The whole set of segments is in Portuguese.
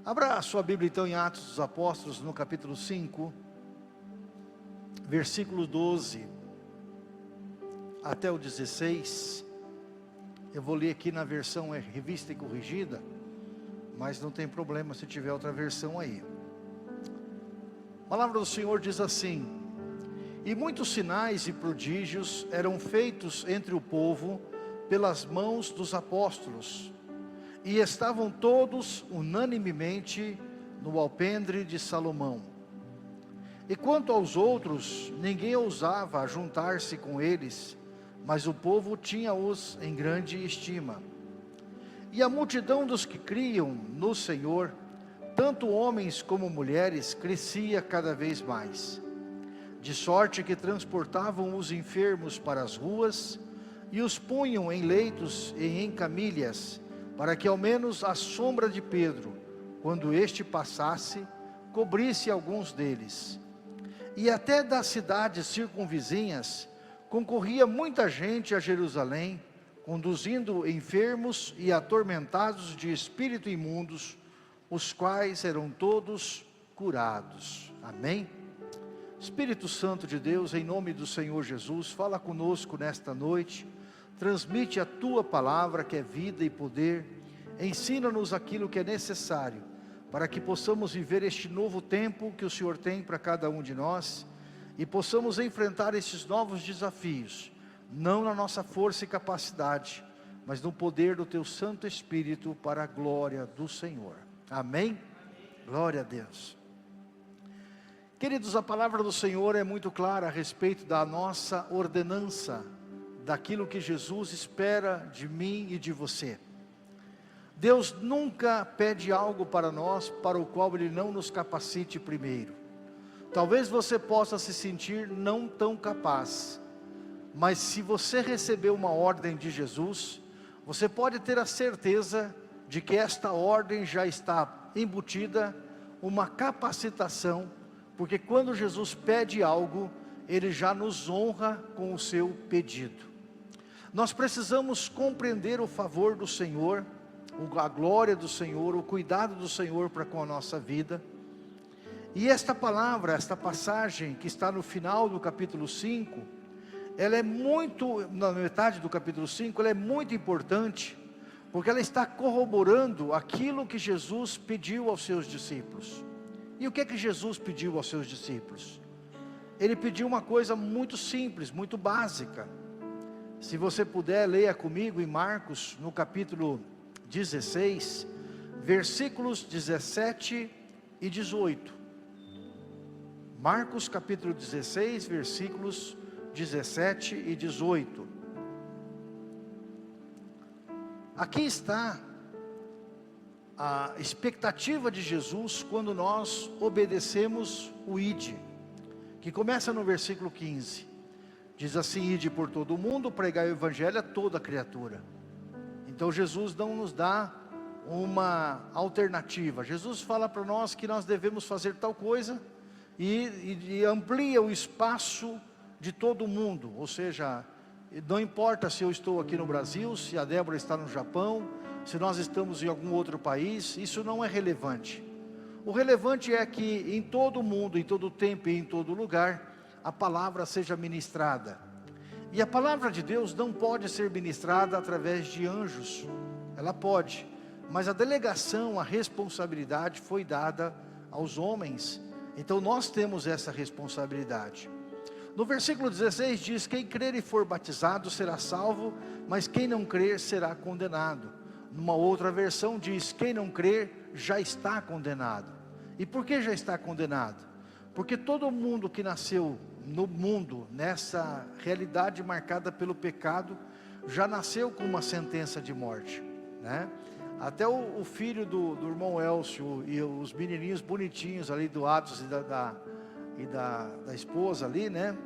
Abra a sua Bíblia então em Atos dos Apóstolos, no capítulo 5, versículo 12 até o 16. Eu vou ler aqui na versão revista e corrigida, mas não tem problema se tiver outra versão aí. A palavra do Senhor diz assim: e muitos sinais e prodígios eram feitos entre o povo pelas mãos dos apóstolos, e estavam todos unanimemente no alpendre de Salomão. E quanto aos outros, ninguém ousava juntar-se com eles, mas o povo tinha-os em grande estima. E a multidão dos que criam no Senhor, tanto homens como mulheres, crescia cada vez mais, de sorte que transportavam os enfermos para as ruas, e os punham em leitos e em camilhas, para que ao menos a sombra de Pedro, quando este passasse, cobrisse alguns deles. E até das cidades circunvizinhas, concorria muita gente a Jerusalém, conduzindo enfermos e atormentados de espírito imundos, os quais eram todos curados. Amém? Espírito Santo de Deus, em nome do Senhor Jesus, fala conosco nesta noite, transmite a Tua palavra que é vida e poder, ensina-nos aquilo que é necessário, para que possamos viver este novo tempo que o Senhor tem para cada um de nós, e possamos enfrentar esses novos desafios, não na nossa força e capacidade, mas no poder do Teu Santo Espírito, para a glória do Senhor. Amém? Glória a Deus. Queridos, a palavra do Senhor é muito clara a respeito da nossa ordenança, daquilo que Jesus espera de mim e de você. Deus nunca pede algo para nós, para o qual Ele não nos capacite primeiro. Talvez você possa se sentir não tão capaz, mas se você receber uma ordem de Jesus, você pode ter a certeza de que esta ordem já está embutida uma capacitação, porque quando Jesus pede algo, Ele já nos honra com o seu pedido. Nós precisamos compreender o favor do Senhor, a glória do Senhor, o cuidado do Senhor para com a nossa vida. E esta palavra, esta passagem que está no final do capítulo 5, ela é muito, na metade do capítulo 5, ela é muito importante, porque ela está corroborando aquilo que Jesus pediu aos seus discípulos. E o que é que Jesus pediu aos seus discípulos? Ele pediu uma coisa muito simples, muito básica. Se você puder, leia comigo em Marcos, no capítulo 16, versículos 17 e 18. Marcos capítulo 16, versículos 17 e 18. Aqui está a expectativa de Jesus quando nós obedecemos o ide, que começa no versículo 15. Diz assim: ide por todo o mundo, pregai o evangelho a toda criatura. Então Jesus não nos dá uma alternativa. Jesus fala para nós que nós devemos fazer tal coisa, e amplia o espaço de todo mundo. Ou seja, não importa se eu estou aqui no Brasil, se a Débora está no Japão, se nós estamos em algum outro país, isso não é relevante. O relevante é que em todo mundo, em todo tempo e em todo lugar, a palavra seja ministrada. E a palavra de Deus não pode ser ministrada através de anjos. Ela pode, mas a delegação, a responsabilidade foi dada aos homens. Então nós temos essa responsabilidade. No versículo 16 diz: quem crer e for batizado será salvo, mas quem não crer será condenado. Numa outra versão diz: quem não crer já está condenado. E por que já está condenado? Porque todo mundo que nasceu no mundo, nessa realidade marcada pelo pecado, já nasceu com uma sentença de morte, né? Até o filho do irmão Elcio e os menininhos bonitinhos ali do Atos e da esposa ali, né?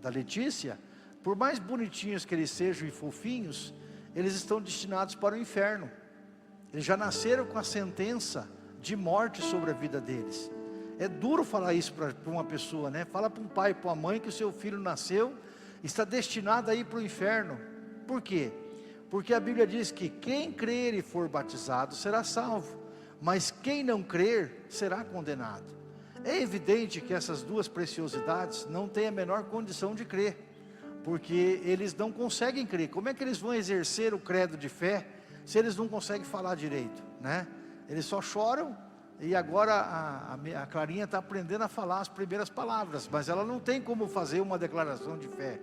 Da Letícia, por mais bonitinhos que eles sejam e fofinhos, eles estão destinados para o inferno. Eles já nasceram com a sentença de morte sobre a vida deles. É duro falar isso para uma pessoa, né? Fala para um pai e para uma mãe que o seu filho nasceu, está destinado a ir para o inferno. Por quê? Porque a Bíblia diz que quem crer e for batizado será salvo, mas quem não crer será condenado. É evidente que essas duas preciosidades não têm a menor condição de crer, porque eles não conseguem crer. Como é que eles vão exercer o credo de fé, se eles não conseguem falar direito, né? Eles só choram, e agora a Clarinha está aprendendo a falar as primeiras palavras, mas ela não tem como fazer uma declaração de fé.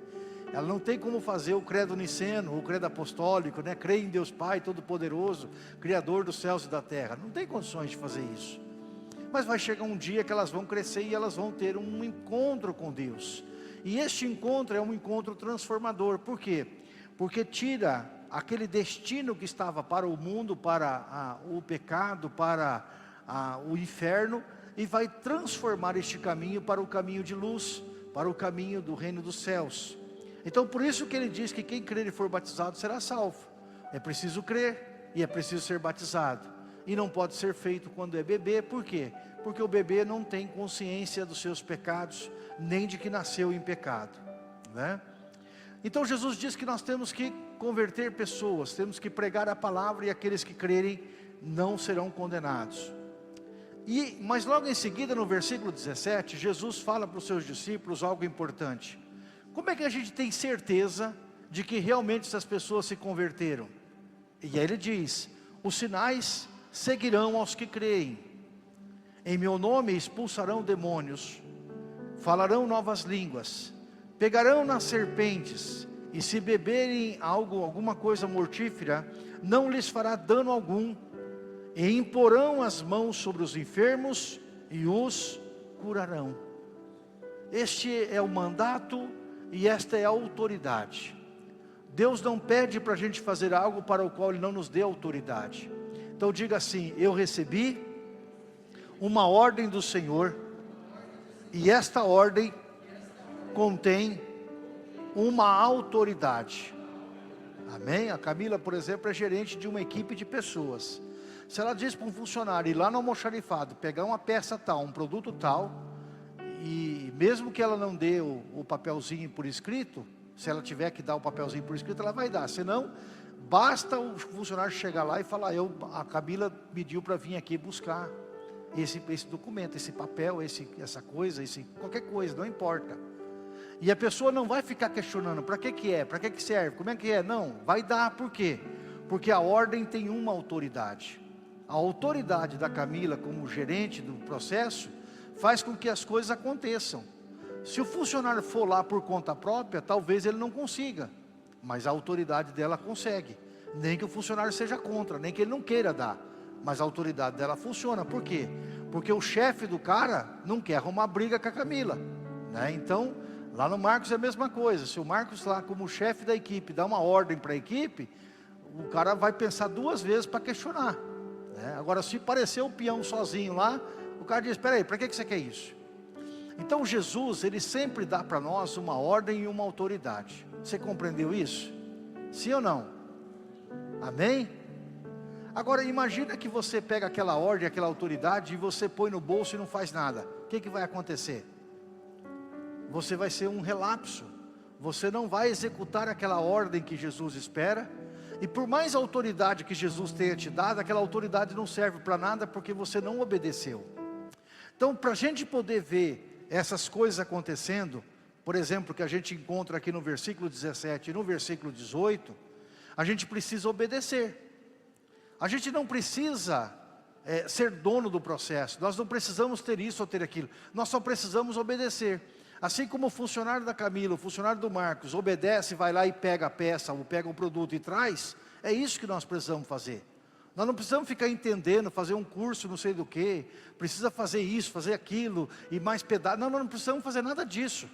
Ela não tem como fazer o credo niceno, o credo apostólico, né? Creio em Deus Pai Todo-Poderoso, Criador dos céus e da terra. Não tem condições de fazer isso. Mas vai chegar um dia que elas vão crescer e elas vão ter um encontro com Deus. E este encontro é um encontro transformador. Por quê? Porque tira aquele destino que estava para o mundo, para o pecado, para o inferno, e vai transformar este caminho para o caminho de luz, para o caminho do reino dos céus. Então por isso que ele diz que quem crer e for batizado será salvo. É preciso crer e é preciso ser batizado. E não pode ser feito quando é bebê. Por quê? Porque o bebê não tem consciência dos seus pecados, nem de que nasceu em pecado, né? Então Jesus diz que nós temos que converter pessoas, temos que pregar a palavra, e aqueles que crerem não serão condenados. Mas logo em seguida, no versículo 17, Jesus fala para os seus discípulos algo importante. Como é que a gente tem certeza de que realmente essas pessoas se converteram? E aí ele diz: os sinais seguirão aos que creem. Em meu nome expulsarão demônios, falarão novas línguas, pegarão nas serpentes, e se beberem alguma coisa mortífera, não lhes fará dano algum, e imporão as mãos sobre os enfermos e os curarão. Este é o mandato e esta é a autoridade. Deus não pede para a gente fazer algo para o qual Ele não nos dê autoridade. Então diga assim: eu recebi uma ordem do Senhor, e esta ordem contém uma autoridade. Amém? A Camila, por exemplo, é gerente de uma equipe de pessoas. Se ela diz para um funcionário ir lá no almoxarifado, pegar uma peça tal, um produto tal, e mesmo que ela não dê o papelzinho por escrito, se ela tiver que dar o papelzinho por escrito, ela vai dar. Senão, basta o funcionário chegar lá e falar: a Camila pediu para vir aqui buscar esse documento, esse papel, essa coisa, qualquer coisa, não importa. E a pessoa não vai ficar questionando: para que é, para que serve, como é que é? Não, vai dar. Por quê? Porque a ordem tem uma autoridade. A autoridade da Camila como gerente do processo faz com que as coisas aconteçam. Se o funcionário for lá por conta própria, talvez ele não consiga, mas a autoridade dela consegue. Nem que o funcionário seja contra, nem que ele não queira dar, mas a autoridade dela funciona. Por quê? Porque o chefe do cara não quer arrumar briga com a Camila, né? Então, lá no Marcos é a mesma coisa. Se o Marcos lá como chefe da equipe dá uma ordem para a equipe, o cara vai pensar duas vezes para questionar, né? Agora, se parecer o peão sozinho lá, o cara diz: espera aí, para que você quer isso? Então Jesus, Ele sempre dá para nós uma ordem e uma autoridade. Você compreendeu isso? Sim ou não? Amém? Agora imagina que você pega aquela ordem, aquela autoridade, e você põe no bolso e não faz nada. O que vai acontecer? Você vai ser um relapso. Você não vai executar aquela ordem que Jesus espera. E por mais autoridade que Jesus tenha te dado, aquela autoridade não serve para nada, porque você não obedeceu. Então, para a gente poder ver essas coisas acontecendo, por exemplo, que a gente encontra aqui no versículo 17 e no versículo 18, a gente precisa obedecer. A gente não precisa ser dono do processo, nós não precisamos ter isso ou ter aquilo, nós só precisamos obedecer. Assim como o funcionário da Camila, o funcionário do Marcos, obedece, vai lá e pega a peça, ou pega o produto e traz, é isso que nós precisamos fazer. Nós não precisamos ficar entendendo, fazer um curso não sei do que, precisa fazer isso, fazer aquilo, e mais pedaço. Não, nós não precisamos fazer nada disso.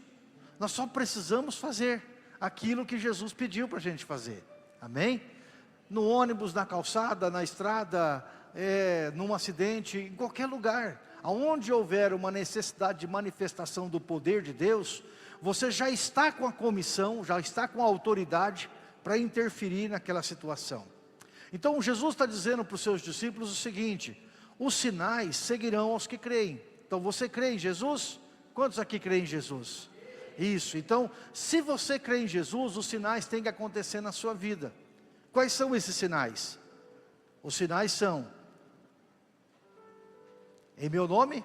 Nós só precisamos fazer aquilo que Jesus pediu para a gente fazer. Amém? No ônibus, na calçada, na estrada, num acidente, em qualquer lugar. Aonde houver uma necessidade de manifestação do poder de Deus, você já está com a comissão, já está com a autoridade para interferir naquela situação. Então Jesus está dizendo para os seus discípulos o seguinte: os sinais seguirão aos que creem. Então você crê em Jesus? Quantos aqui creem em Jesus? Isso. Então, se você crê em Jesus, os sinais têm que acontecer na sua vida. Quais são esses sinais? Os sinais são Em meu nome,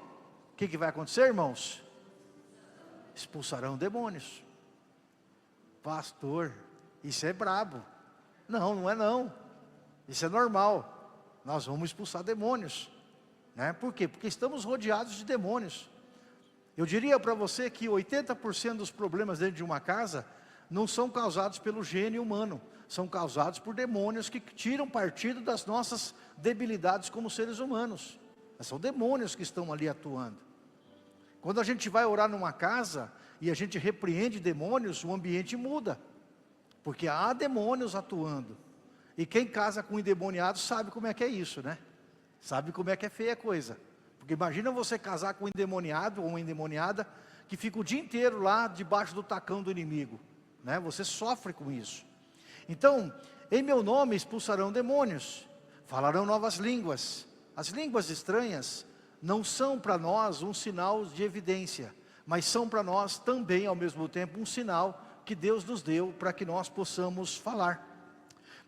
o que vai acontecer, irmãos? Expulsarão demônios. Pastor, isso é brabo. Não, não é não. Isso é normal. Nós vamos expulsar demônios, né? Por quê? Porque estamos rodeados de demônios. Eu diria para você que 80% dos problemas dentro de uma casa não são causados pelo gênio humano, são causados por demônios que tiram partido das nossas debilidades como seres humanos. São demônios que estão ali atuando. Quando a gente vai orar numa casa e a gente repreende demônios, o ambiente muda, porque há demônios atuando. E quem casa com endemoniado sabe como é que é isso, né? Sabe como é que é feia a coisa. Porque imagina você casar com um endemoniado ou uma endemoniada que fica o dia inteiro lá debaixo do tacão do inimigo, né? Você sofre com isso. Então, em meu nome expulsarão demônios, falarão novas línguas. As línguas estranhas não são para nós um sinal de evidência, mas são para nós também ao mesmo tempo um sinal que Deus nos deu para que nós possamos falar.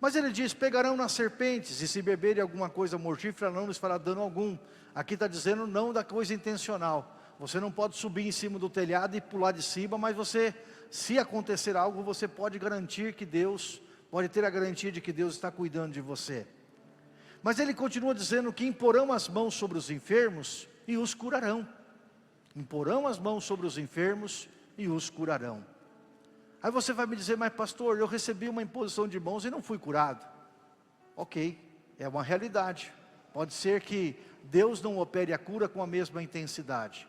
Mas ele diz, pegarão nas serpentes, e se beberem alguma coisa mortífera não lhes fará dano algum. Aqui está dizendo não da coisa intencional. Você não pode subir em cima do telhado e pular de cima, mas você, se acontecer algo, você pode garantir que Deus, pode ter a garantia de que Deus está cuidando de você. Mas ele continua dizendo que imporão as mãos sobre os enfermos e os curarão. Imporão as mãos sobre os enfermos e os curarão. Aí você vai me dizer, mas pastor, eu recebi uma imposição de mãos e não fui curado. Ok, é uma realidade. Pode ser que Deus não opere a cura com a mesma intensidade.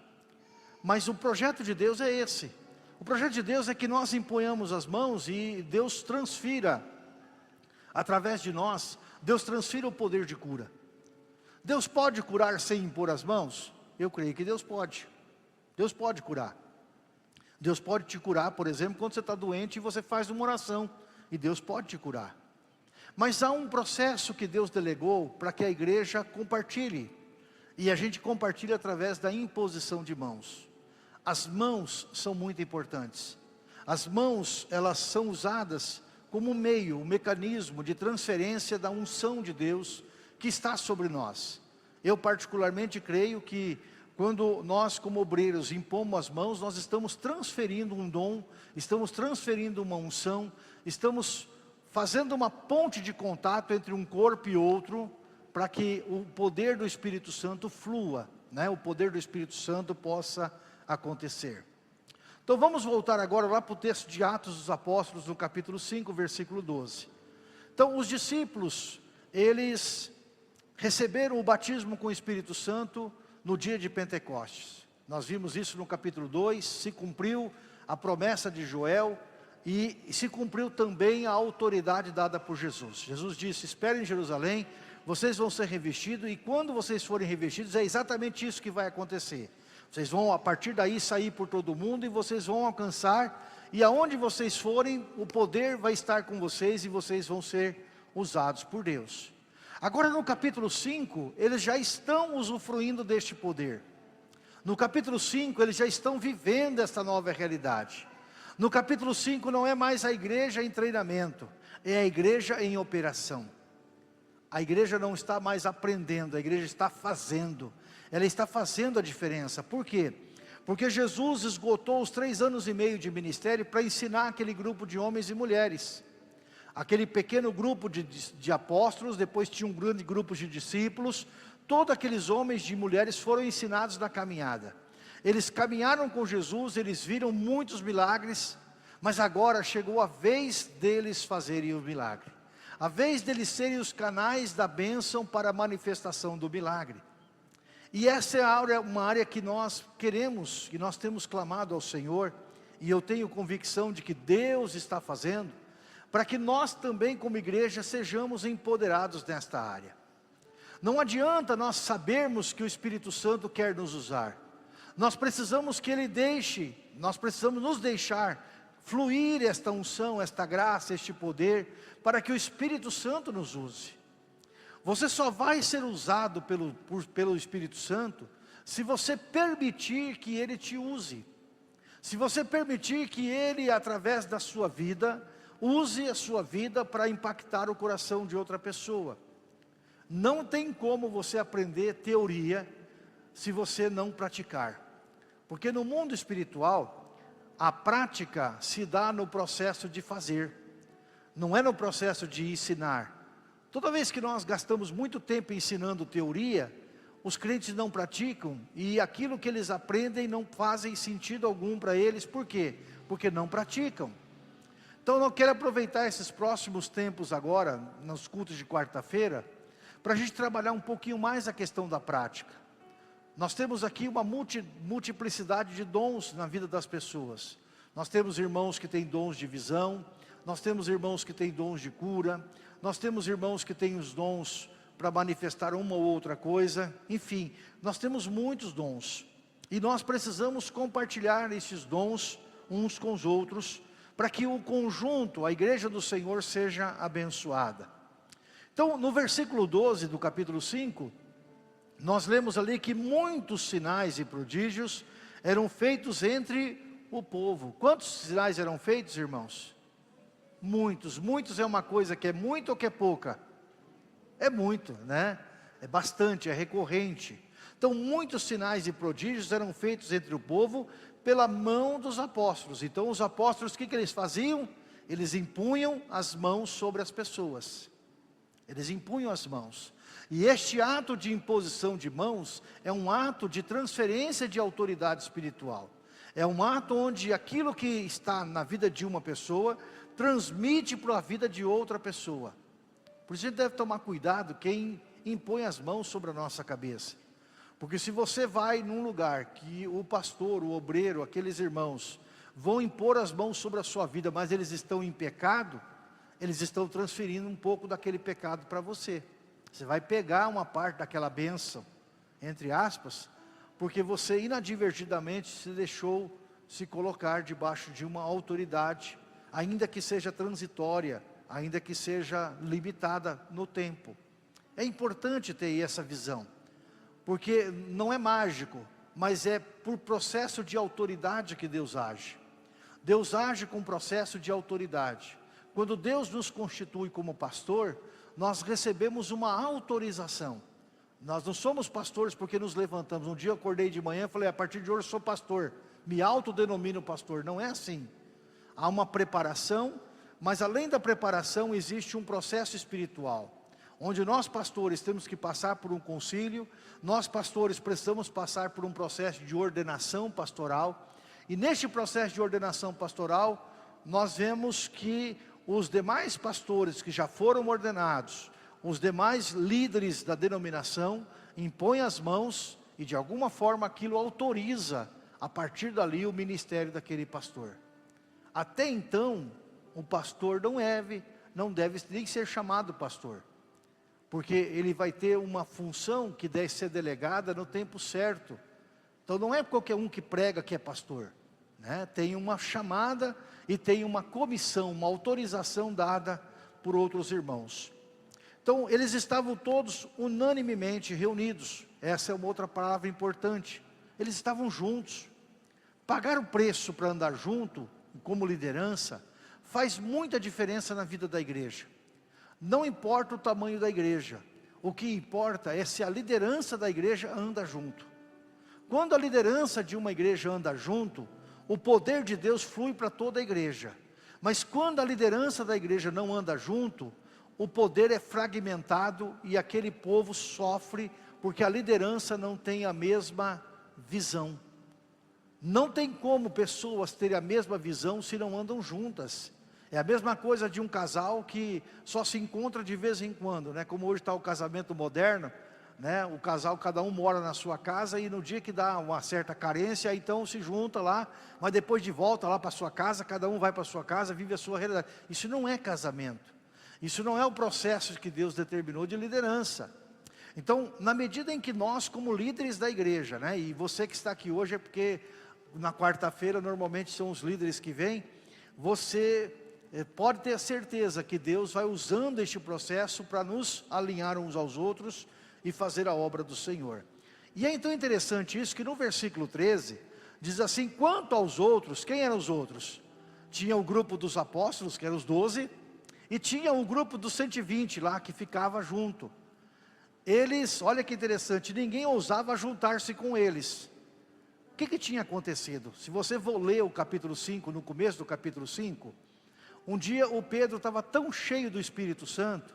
Mas o projeto de Deus é esse. O projeto de Deus é que nós imponhamos as mãos e Deus transfira, através de nós, Deus transfira o poder de cura. Deus pode curar sem impor as mãos? Eu creio que Deus pode. Deus pode curar. Deus pode te curar, por exemplo, quando você está doente e você faz uma oração, e Deus pode te curar. Mas há um processo que Deus delegou para que a igreja compartilhe, e a gente compartilha através da imposição de mãos. As mãos são muito importantes. As mãos, elas são usadas como meio, um mecanismo de transferência da unção de Deus que está sobre nós. Eu particularmente creio que quando nós como obreiros impomos as mãos, nós estamos transferindo um dom, estamos transferindo uma unção, estamos fazendo uma ponte de contato entre um corpo e outro, para que o poder do Espírito Santo flua, né? O poder do Espírito Santo possa acontecer. Então vamos voltar agora lá para o texto de Atos dos Apóstolos, no capítulo 5, versículo 12. Então os discípulos, eles receberam o batismo com o Espírito Santo no dia de Pentecostes. Nós vimos isso no capítulo 2, se cumpriu a promessa de Joel e se cumpriu também a autoridade dada por Jesus. Jesus disse, esperem em Jerusalém, vocês vão ser revestidos e quando vocês forem revestidos é exatamente isso que vai acontecer. Vocês vão a partir daí sair por todo o mundo e vocês vão alcançar, e aonde vocês forem, o poder vai estar com vocês e vocês vão ser usados por Deus. Agora no capítulo 5, eles já estão usufruindo deste poder. No capítulo 5, eles já estão vivendo esta nova realidade. No capítulo 5 não é mais a igreja em treinamento, é a igreja em operação. A igreja não está mais aprendendo, a igreja está fazendo. Ela está fazendo a diferença. Por quê? Porque Jesus esgotou os 3 anos e meio de ministério para ensinar aquele grupo de homens e mulheres. Aquele pequeno grupo de apóstolos, depois tinha um grande grupo de discípulos, todos aqueles homens e mulheres foram ensinados na caminhada. Eles caminharam com Jesus, eles viram muitos milagres, mas agora chegou a vez deles fazerem o milagre. A vez deles serem os canais da bênção para a manifestação do milagre. E essa é uma área que nós queremos, que nós temos clamado ao Senhor, e eu tenho convicção de que Deus está fazendo, para que nós também como igreja sejamos empoderados nesta área. Não adianta nós sabermos que o Espírito Santo quer nos usar. Nós precisamos que Ele nós precisamos nos deixar fluir esta unção, esta graça, este poder, para que o Espírito Santo nos use. Você só vai ser usado pelo Espírito Santo, se você permitir que Ele te use. Se você permitir que Ele, através da sua vida, use a sua vida para impactar o coração de outra pessoa. Não tem como você aprender teoria se você não praticar. Porque no mundo espiritual, a prática se dá no processo de fazer, não é no processo de ensinar. Toda vez que nós gastamos muito tempo ensinando teoria, os crentes não praticam, e aquilo que eles aprendem não fazem sentido algum para eles. Por quê? Porque não praticam. Então eu quero aproveitar esses próximos tempos agora, nos cultos de quarta-feira, para a gente trabalhar um pouquinho mais a questão da prática. Nós temos aqui uma multiplicidade de dons na vida das pessoas. Nós temos irmãos que têm dons de visão, nós temos irmãos que têm dons de cura, nós temos irmãos que têm os dons para manifestar uma ou outra coisa. Enfim, nós temos muitos dons, e nós precisamos compartilhar esses dons uns com os outros, para que o conjunto, a igreja do Senhor, seja abençoada. Então, no versículo 12 do capítulo 5, nós lemos ali que muitos sinais e prodígios eram feitos entre o povo. Quantos sinais eram feitos, irmãos? Muitos. Muitos é uma coisa que é muito ou que é pouca? É muito, né? É bastante, é recorrente. Então, muitos sinais e prodígios eram feitos entre o povo pela mão dos apóstolos. Então, os apóstolos, o que eles faziam? Eles impunham as mãos sobre as pessoas. Eles impunham as mãos. E este ato de imposição de mãos é um ato de transferência de autoridade espiritual. É um ato onde aquilo que está na vida de uma pessoa transmite para a vida de outra pessoa. Por isso a gente deve tomar cuidado quem impõe as mãos sobre a nossa cabeça. Porque se você vai num lugar que o pastor, o obreiro, aqueles irmãos vão impor as mãos sobre a sua vida, mas eles estão em pecado, eles estão transferindo um pouco daquele pecado para você. Você vai pegar uma parte daquela bênção, entre aspas, porque você inadvertidamente se deixou se colocar debaixo de uma autoridade, ainda que seja transitória, ainda que seja limitada no tempo. É importante ter essa visão, porque não é mágico, mas é por processo de autoridade que Deus age. Deus age com processo de autoridade. Quando Deus nos constitui como pastor, nós recebemos uma autorização. Nós não somos pastores porque nos levantamos. Um dia eu acordei de manhã e falei, a partir de hoje eu sou pastor, me autodenomino pastor. Não é assim. Há uma preparação, mas além da preparação existe um processo espiritual, onde nós pastores temos que passar por um concílio, nós pastores precisamos passar por um processo de ordenação pastoral, e neste processo de ordenação pastoral, nós vemos que os demais pastores que já foram ordenados, os demais líderes da denominação, impõem as mãos, e de alguma forma aquilo autoriza, a partir dali, o ministério daquele pastor. Até então, o pastor não deve nem ser chamado pastor, porque ele vai ter uma função que deve ser delegada no tempo certo. Então não é qualquer um que prega que é pastor, né? Tem uma chamada e tem uma comissão, uma autorização dada por outros irmãos. Então eles estavam todos unanimemente reunidos. Essa é uma outra palavra importante. Eles estavam juntos. Pagar o preço para andar junto, como liderança, faz muita diferença na vida da igreja. Não importa o tamanho da igreja, o que importa é se a liderança da igreja anda junto. Quando a liderança de uma igreja anda junto, o poder de Deus flui para toda a igreja. Mas quando a liderança da igreja não anda junto, o poder é fragmentado e aquele povo sofre, porque a liderança não tem a mesma visão. Não tem como pessoas terem a mesma visão se não andam juntas. É a mesma coisa de um casal que só se encontra de vez em quando, né? Como hoje está o casamento moderno, né? O casal, cada um mora na sua casa, e no dia que dá uma certa carência, então se junta lá, mas depois de volta lá para a sua casa, cada um vai para a sua casa, vive a sua realidade. Isso não é casamento. Isso não é o processo que Deus determinou de liderança. Então, na medida em que nós, como líderes da igreja, né? E você que está aqui hoje é porque na quarta-feira normalmente são os líderes que vêm, você pode ter a certeza que Deus vai usando este processo para nos alinhar uns aos outros e fazer a obra do Senhor. E é então interessante isso, que no versículo 13, diz assim, quanto aos outros, quem eram os outros? Tinha o grupo dos apóstolos, que eram os 12, e tinha o grupo dos 120 lá, que ficava junto. eles, olha que interessante, ninguém ousava juntar-se com eles. O que tinha acontecido? Se você for ler o capítulo 5, no começo do capítulo 5, um dia o Pedro estava tão cheio do Espírito Santo,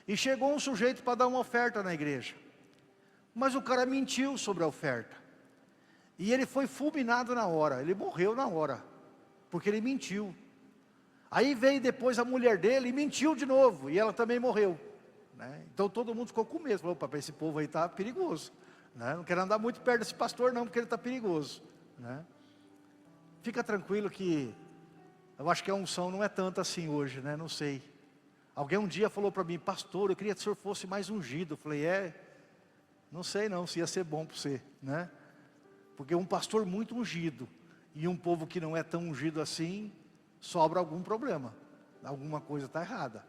e chegou um sujeito para dar uma oferta na igreja. Mas o cara mentiu sobre a oferta. E ele foi fulminado na hora, ele morreu na hora, porque ele mentiu. Aí veio depois a mulher dele e mentiu de novo, e ela também morreu. Então todo mundo ficou com medo, falou, papai, esse povo aí está perigoso. Não quero andar muito perto desse pastor não, porque ele está perigoso. Fica tranquilo que, eu acho que a unção não é tanta assim hoje, não sei. Alguém um dia falou para mim, pastor, eu queria que o senhor fosse mais ungido. Eu falei, não sei não se ia ser bom para você, Porque um pastor muito ungido, e um povo que não é tão ungido assim, sobra algum problema, alguma coisa está errada.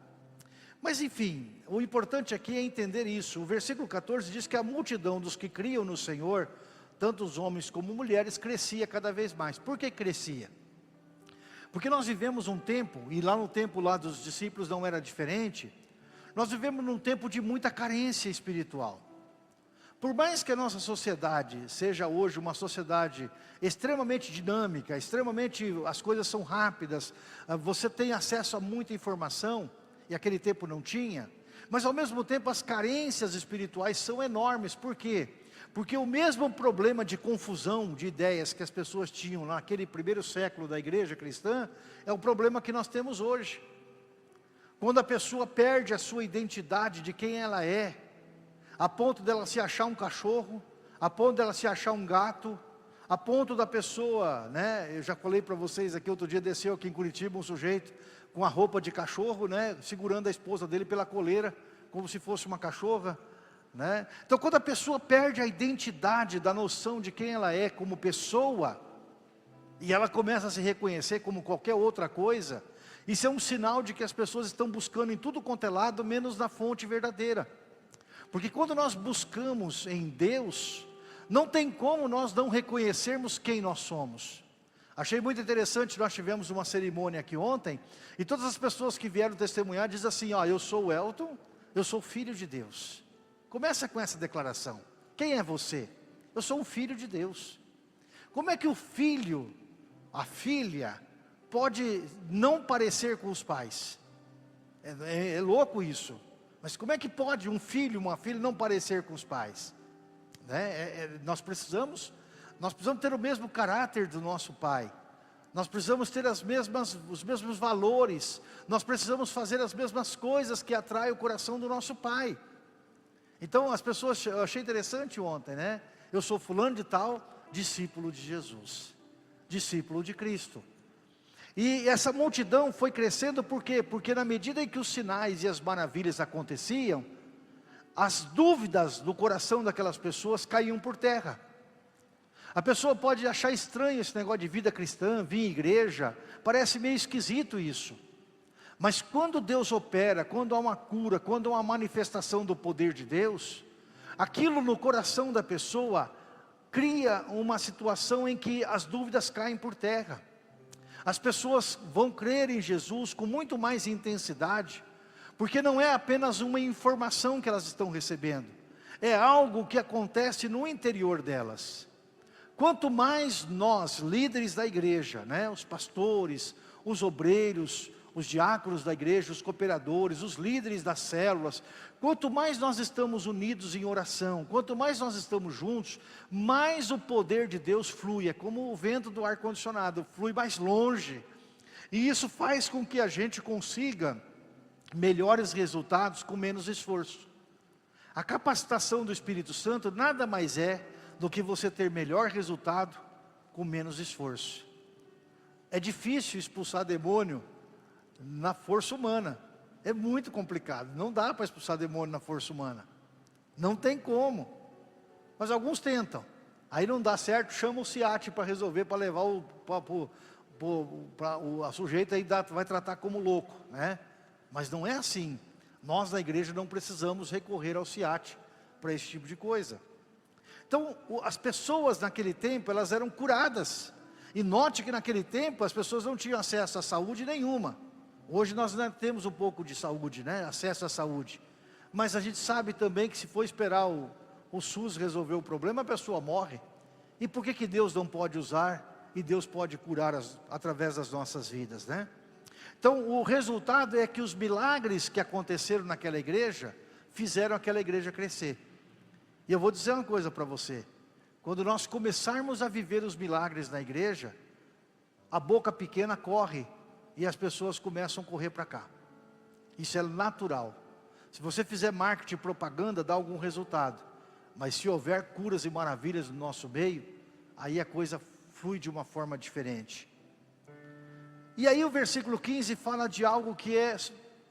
Mas enfim, o importante aqui é entender isso. O versículo 14 diz que a multidão dos que criam no Senhor, tanto os homens como mulheres, crescia cada vez mais. Por que crescia? Porque nós vivemos um tempo, e lá no tempo lá dos discípulos não era diferente, nós vivemos num tempo de muita carência espiritual. Por mais que a nossa sociedade seja hoje uma sociedade extremamente dinâmica, as coisas são rápidas, você tem acesso a muita informação, e aquele tempo não tinha, mas ao mesmo tempo as carências espirituais são enormes. Por quê? Porque o mesmo problema de confusão de ideias que as pessoas tinham naquele primeiro século da igreja cristã, é o problema que nós temos hoje. Quando a pessoa perde a sua identidade de quem ela é, a ponto dela se achar um cachorro, a ponto dela se achar um gato, a ponto da pessoa, eu já falei para vocês aqui, outro dia desceu aqui em Curitiba um sujeito com a roupa de cachorro, segurando a esposa dele pela coleira, como se fosse uma cachorra. Então quando a pessoa perde a identidade da noção de quem ela é como pessoa, e ela começa a se reconhecer como qualquer outra coisa, isso é um sinal de que as pessoas estão buscando em tudo quanto é lado, menos na fonte verdadeira. Porque quando nós buscamos em Deus, não tem como nós não reconhecermos quem nós somos. Achei muito interessante, nós tivemos uma cerimônia aqui ontem, e todas as pessoas que vieram testemunhar dizem assim, eu sou o Elton, eu sou filho de Deus. Começa com essa declaração. Quem é você? Eu sou um filho de Deus. Como é que o filho, a filha, pode não parecer com os pais? É louco isso. Mas como é que pode um filho, uma filha não parecer com os pais? Nós precisamos ter o mesmo caráter do nosso pai. Nós precisamos ter os mesmos valores. Nós precisamos fazer as mesmas coisas que atraem o coração do nosso pai. Então as pessoas, eu achei interessante ontem, eu sou fulano de tal, discípulo de Jesus, discípulo de Cristo. E essa multidão foi crescendo por quê? Porque na medida em que os sinais e as maravilhas aconteciam, as dúvidas do coração daquelas pessoas caíam por terra. A pessoa pode achar estranho esse negócio de vida cristã, vir à igreja, parece meio esquisito isso. Mas quando Deus opera, quando há uma cura, quando há uma manifestação do poder de Deus, aquilo no coração da pessoa cria uma situação em que as dúvidas caem por terra. As pessoas vão crer em Jesus com muito mais intensidade, porque não é apenas uma informação que elas estão recebendo, é algo que acontece no interior delas. Quanto mais nós, líderes da igreja, os pastores, os obreiros, os diáconos da igreja, os cooperadores, os líderes das células, quanto mais nós estamos unidos em oração, quanto mais nós estamos juntos, mais o poder de Deus flui. É como o vento do ar-condicionado, flui mais longe. E isso faz com que a gente consiga melhores resultados com menos esforço. A capacitação do Espírito Santo nada mais é do que você ter melhor resultado com menos esforço. É difícil expulsar demônio na força humana, é muito complicado, não dá para expulsar demônio na força humana, não tem como, mas alguns tentam, aí não dá certo, chama o SIAT para resolver, para levar a sujeita aí vai tratar como louco, mas não é assim. Nós da igreja não precisamos recorrer ao SIAT para esse tipo de coisa. Então as pessoas naquele tempo, elas eram curadas, e note que naquele tempo as pessoas não tinham acesso a saúde nenhuma. Hoje nós temos um pouco de saúde, acesso à saúde. Mas a gente sabe também que se for esperar o SUS resolver o problema, a pessoa morre. E por que Deus não pode usar e Deus pode curar através das nossas vidas, né? Então o resultado é que os milagres que aconteceram naquela igreja, fizeram aquela igreja crescer. E eu vou dizer uma coisa para você, quando nós começarmos a viver os milagres na igreja, a boca pequena corre, e as pessoas começam a correr para cá. Isso é natural. Se você fizer marketing e propaganda, dá algum resultado. Mas se houver curas e maravilhas no nosso meio, aí a coisa flui de uma forma diferente. E aí o versículo 15 fala de algo que é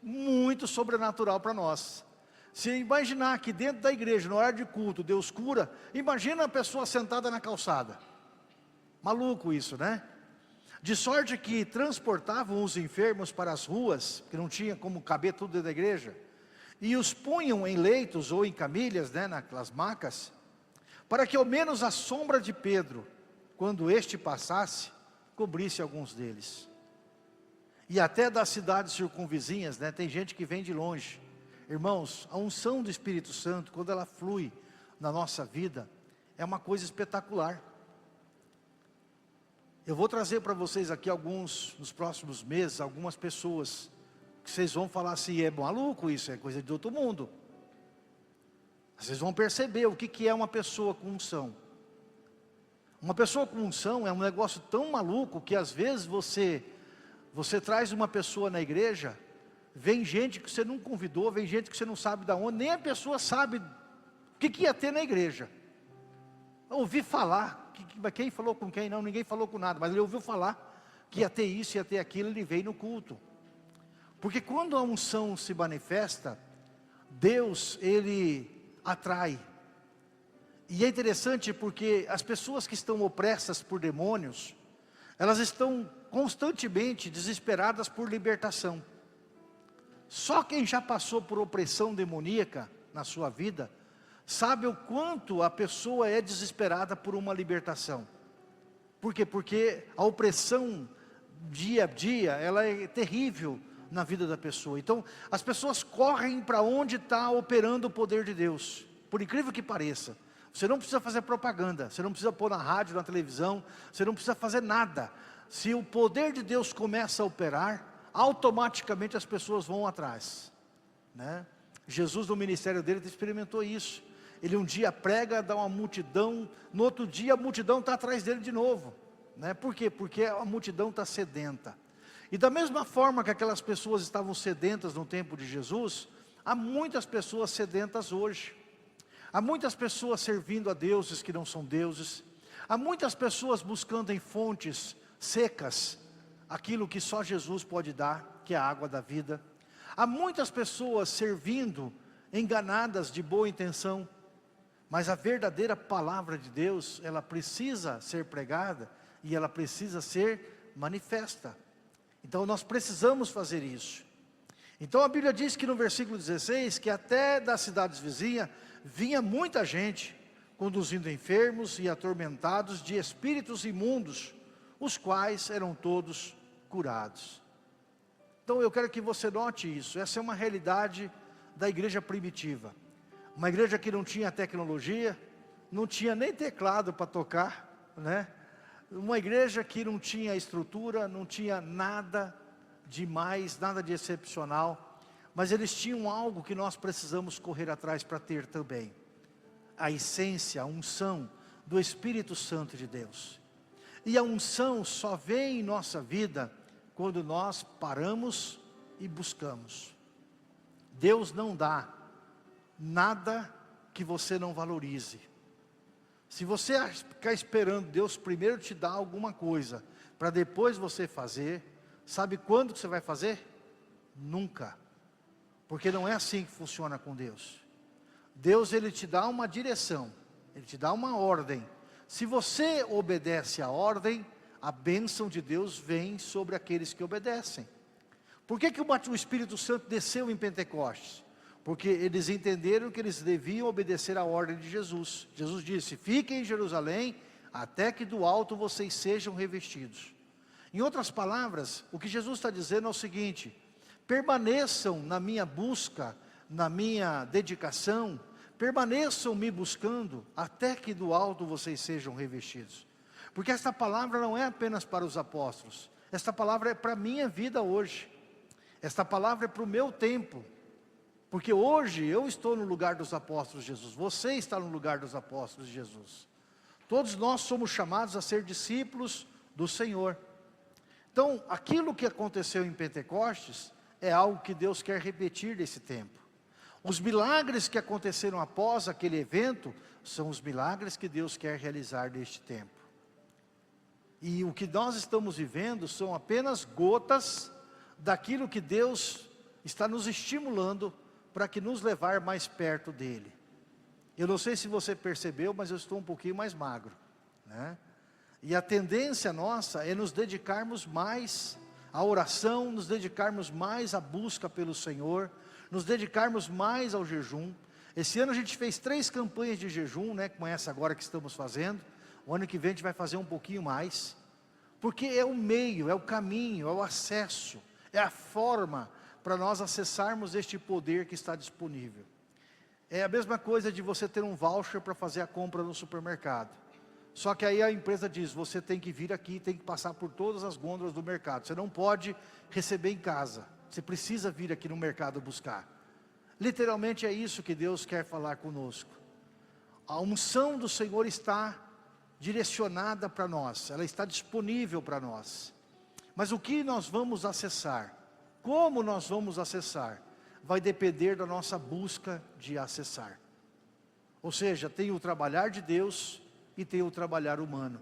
muito sobrenatural para nós. Se imaginar que dentro da igreja, no horário de culto, Deus cura, imagina a pessoa sentada na calçada. Maluco isso, né? De sorte que transportavam os enfermos para as ruas, que não tinha como caber tudo dentro da igreja, e os punham em leitos ou em camilhas, né, nas macas, para que ao menos a sombra de Pedro, quando este passasse, cobrisse alguns deles. E até das cidades circunvizinhas, né, tem gente que vem de longe. Irmãos, a unção do Espírito Santo, quando ela flui na nossa vida, é uma coisa espetacular. Eu vou trazer para vocês aqui nos próximos meses, algumas pessoas, que vocês vão falar assim, é maluco isso, é coisa de outro mundo. Vocês vão perceber o que é uma pessoa com unção. Uma pessoa com unção é um negócio tão maluco, que às vezes você traz uma pessoa na igreja, vem gente que você não convidou, vem gente que você não sabe de onde, nem a pessoa sabe o que ia ter na igreja. Eu ouvi falar, quem falou com quem? Não, ninguém falou com nada, mas ele ouviu falar que ia ter isso, ia ter aquilo, ele veio no culto. Porque quando a unção se manifesta, Deus, Ele atrai. E é interessante porque as pessoas que estão opressas por demônios, elas estão constantemente desesperadas por libertação. Só quem já passou por opressão demoníaca na sua vida, sabe o quanto a pessoa é desesperada por uma libertação. Por quê? Porque a opressão dia a dia, ela é terrível na vida da pessoa. Então, as pessoas correm para onde está operando o poder de Deus. Por incrível que pareça, você não precisa fazer propaganda, você não precisa pôr na rádio, na televisão, você não precisa fazer nada. Se o poder de Deus começa a operar, automaticamente as pessoas vão atrás, né? Jesus no ministério dele experimentou isso. Ele um dia prega, dá uma multidão, no outro dia a multidão está atrás dele de novo, né? Por quê? Porque a multidão está sedenta. E da mesma forma que aquelas pessoas estavam sedentas no tempo de Jesus, há muitas pessoas sedentas hoje. Há muitas pessoas servindo a deuses que não são deuses. Há muitas pessoas buscando em fontes secas aquilo que só Jesus pode dar, que é a água da vida. Há muitas pessoas servindo enganadas de boa intenção, mas a verdadeira palavra de Deus, ela precisa ser pregada e ela precisa ser manifesta. Então nós precisamos fazer isso. Então a Bíblia diz que no versículo 16, que até das cidades vizinhas, vinha muita gente, conduzindo enfermos e atormentados de espíritos imundos, os quais eram todos curados. Então eu quero que você note isso, essa é uma realidade da igreja primitiva. Uma igreja que não tinha tecnologia, não tinha nem teclado para tocar, né? Uma igreja que não tinha estrutura, não tinha nada demais, nada de excepcional, mas eles tinham algo que nós precisamos correr atrás para ter também. A essência, a unção do Espírito Santo de Deus. E a unção só vem em nossa vida quando nós paramos e buscamos. Deus não dá nada que você não valorize. Se você ficar esperando Deus primeiro te dar alguma coisa, para depois você fazer, sabe quando que você vai fazer? Nunca. Porque não é assim que funciona com Deus. Deus, Ele te dá uma direção, Ele te dá uma ordem. Se você obedece à ordem, a bênção de Deus vem sobre aqueles que obedecem. Por que o Espírito Santo desceu em Pentecostes? Porque eles entenderam que eles deviam obedecer à ordem de Jesus. Jesus disse, fiquem em Jerusalém, até que do alto vocês sejam revestidos. Em outras palavras, o que Jesus está dizendo é o seguinte, permaneçam na minha busca, na minha dedicação, permaneçam me buscando, até que do alto vocês sejam revestidos. Porque esta palavra não é apenas para os apóstolos, esta palavra é para a minha vida hoje, esta palavra é para o meu tempo, porque hoje eu estou no lugar dos apóstolos de Jesus, você está no lugar dos apóstolos de Jesus. Todos nós somos chamados a ser discípulos do Senhor. Então, aquilo que aconteceu em Pentecostes é algo que Deus quer repetir nesse tempo. Os milagres que aconteceram após aquele evento são os milagres que Deus quer realizar neste tempo. E o que nós estamos vivendo são apenas gotas daquilo que Deus está nos estimulando para que nos levar mais perto dEle. Eu não sei se você percebeu, mas eu estou um pouquinho mais magro, né? E a tendência nossa é nos dedicarmos mais à oração, nos dedicarmos mais à busca pelo Senhor, nos dedicarmos mais ao jejum. Esse ano a gente fez 3 campanhas de jejum, né, como essa agora que estamos fazendo. O ano que vem a gente vai fazer um pouquinho mais, porque é o meio, é o caminho, é o acesso, é a forma para nós acessarmos este poder que está disponível. É a mesma coisa de você ter um voucher para fazer a compra no supermercado. Só que aí a empresa diz, você tem que vir aqui, tem que passar por todas as gôndolas do mercado. Você não pode receber em casa, você precisa vir aqui no mercado buscar. Literalmente é isso que Deus quer falar conosco. A unção do Senhor está direcionada para nós, ela está disponível para nós. Mas o que nós vamos acessar, como nós vamos acessar, vai depender da nossa busca de acessar. Ou seja, tem o trabalhar de Deus e tem o trabalhar humano.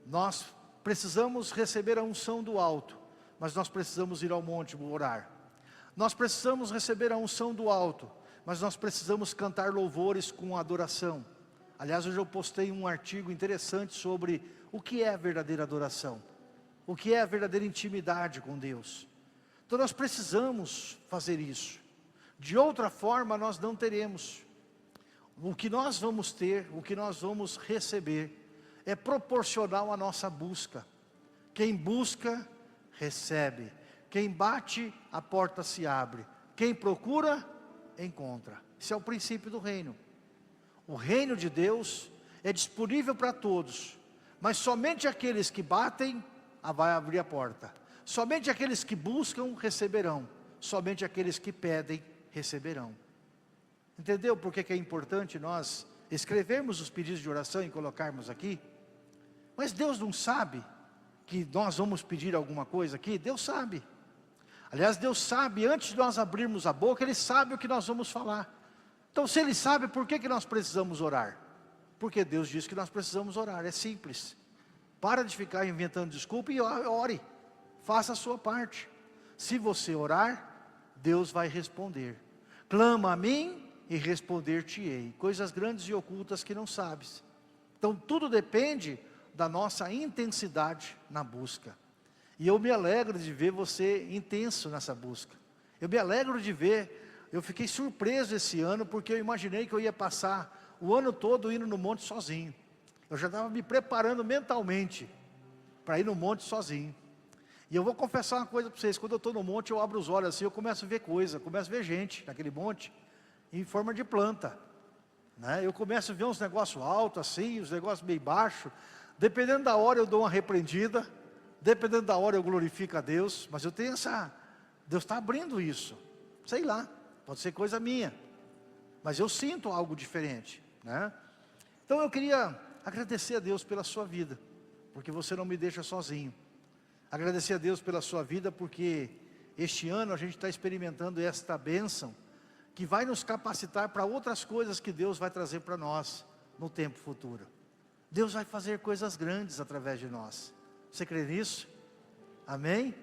Nós precisamos receber a unção do alto, mas nós precisamos ir ao monte orar. Nós precisamos receber a unção do alto, mas nós precisamos cantar louvores com adoração. Aliás, hoje eu postei um artigo interessante sobre o que é a verdadeira adoração, o que é a verdadeira intimidade com Deus. Então nós precisamos fazer isso, de outra forma nós não teremos. O que nós vamos ter, o que nós vamos receber, é proporcional à nossa busca. Quem busca, recebe. Quem bate, a porta se abre. Quem procura, encontra. Esse é o princípio do reino. O reino de Deus é disponível para todos, mas somente aqueles que batem, vai abrir a porta. Somente aqueles que buscam, receberão. Somente aqueles que pedem, receberão. Entendeu por que é importante nós escrevermos os pedidos de oração e colocarmos aqui? Mas Deus não sabe que nós vamos pedir alguma coisa aqui? Deus sabe. Aliás, Deus sabe, antes de nós abrirmos a boca, Ele sabe o que nós vamos falar. Então, se Ele sabe, por que nós precisamos orar? Porque Deus diz que nós precisamos orar, é simples. Para de ficar inventando desculpa e ore. Faça a sua parte. Se você orar, Deus vai responder. Clama a mim e responder-te-ei, coisas grandes e ocultas que não sabes. Então tudo depende da nossa intensidade na busca. E eu me alegro de ver você intenso nessa busca. Eu me alegro de ver, eu fiquei surpreso esse ano, porque eu imaginei que eu ia passar o ano todo indo no monte sozinho. Eu já estava me preparando mentalmente para ir no monte sozinho. E eu vou confessar uma coisa para vocês, quando eu estou no monte, eu abro os olhos assim, eu começo a ver coisa, começo a ver gente naquele monte, em forma de planta, né? Eu começo a ver uns negócios altos assim, uns negócios meio baixos. Dependendo da hora eu dou uma repreendida, dependendo da hora eu glorifico a Deus, mas eu tenho Deus está abrindo isso, sei lá, pode ser coisa minha, mas eu sinto algo diferente, né? Então eu queria agradecer a Deus pela sua vida, porque você não me deixa sozinho. Agradecer a Deus pela sua vida, porque este ano a gente está experimentando esta bênção, que vai nos capacitar para outras coisas que Deus vai trazer para nós no tempo futuro. Deus vai fazer coisas grandes através de nós. Você crê nisso? Amém?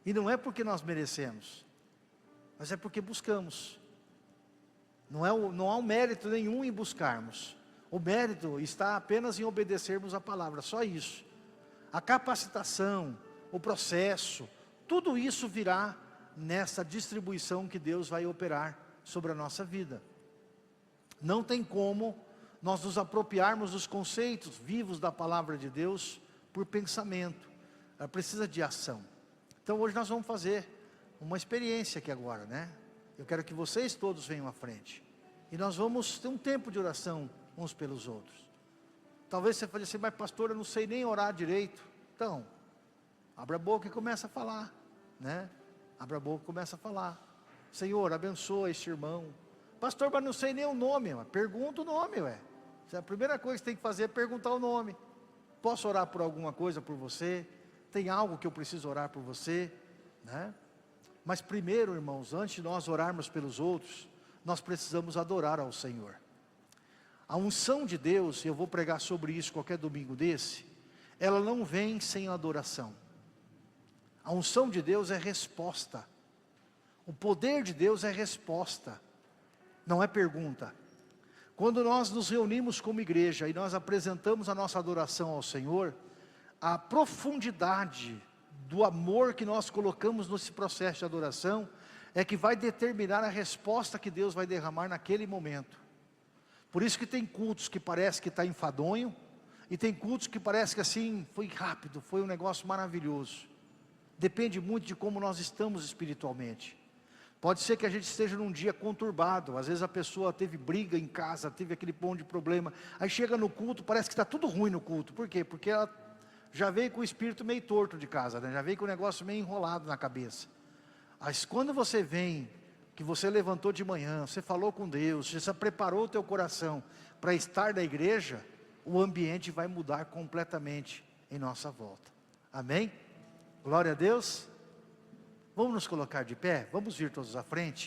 E não é porque nós merecemos, mas é porque buscamos. Não há um mérito nenhum em buscarmos. O mérito está apenas em obedecermos a palavra, só isso. A capacitação, o processo, tudo isso virá nessa distribuição que Deus vai operar sobre a nossa vida. Não tem como nós nos apropriarmos dos conceitos vivos da palavra de Deus por pensamento. Ela precisa de ação. Então hoje nós vamos fazer uma experiência aqui agora, né? Eu quero que vocês todos venham à frente. E nós vamos ter um tempo de oração uns pelos outros. Talvez você fale assim, mas pastor, eu não sei nem orar direito. Então, abra a boca e começa a falar, né? Abra a boca e começa a falar. Senhor, abençoa este irmão. Pastor, mas não sei nem o nome. Pergunta o nome, ué. A primeira coisa que tem que fazer é perguntar o nome. Posso orar por alguma coisa por você? Tem algo que eu preciso orar por você? Né? Mas primeiro, irmãos, antes de nós orarmos pelos outros, nós precisamos adorar ao Senhor. A unção de Deus, e eu vou pregar sobre isso qualquer domingo desse, ela não vem sem adoração. A unção de Deus é resposta. O poder de Deus é resposta, não é pergunta. Quando nós nos reunimos como igreja e nós apresentamos a nossa adoração ao Senhor, a profundidade do amor que nós colocamos nesse processo de adoração é que vai determinar a resposta que Deus vai derramar naquele momento. Por isso que tem cultos que parece que está enfadonho, e tem cultos que parece que assim, foi rápido, foi um negócio maravilhoso. Depende muito de como nós estamos espiritualmente. Pode ser que a gente esteja num dia conturbado, às vezes a pessoa teve briga em casa, teve aquele monte de problema, aí chega no culto, parece que está tudo ruim no culto. Por quê? Porque ela já veio com o espírito meio torto de casa, né? Já veio com o negócio meio enrolado na cabeça. Mas quando você vem, que você levantou de manhã, você falou com Deus, você preparou o teu coração para estar na igreja, o ambiente vai mudar completamente em nossa volta. Amém? Glória a Deus. Vamos nos colocar de pé, vamos vir todos à frente.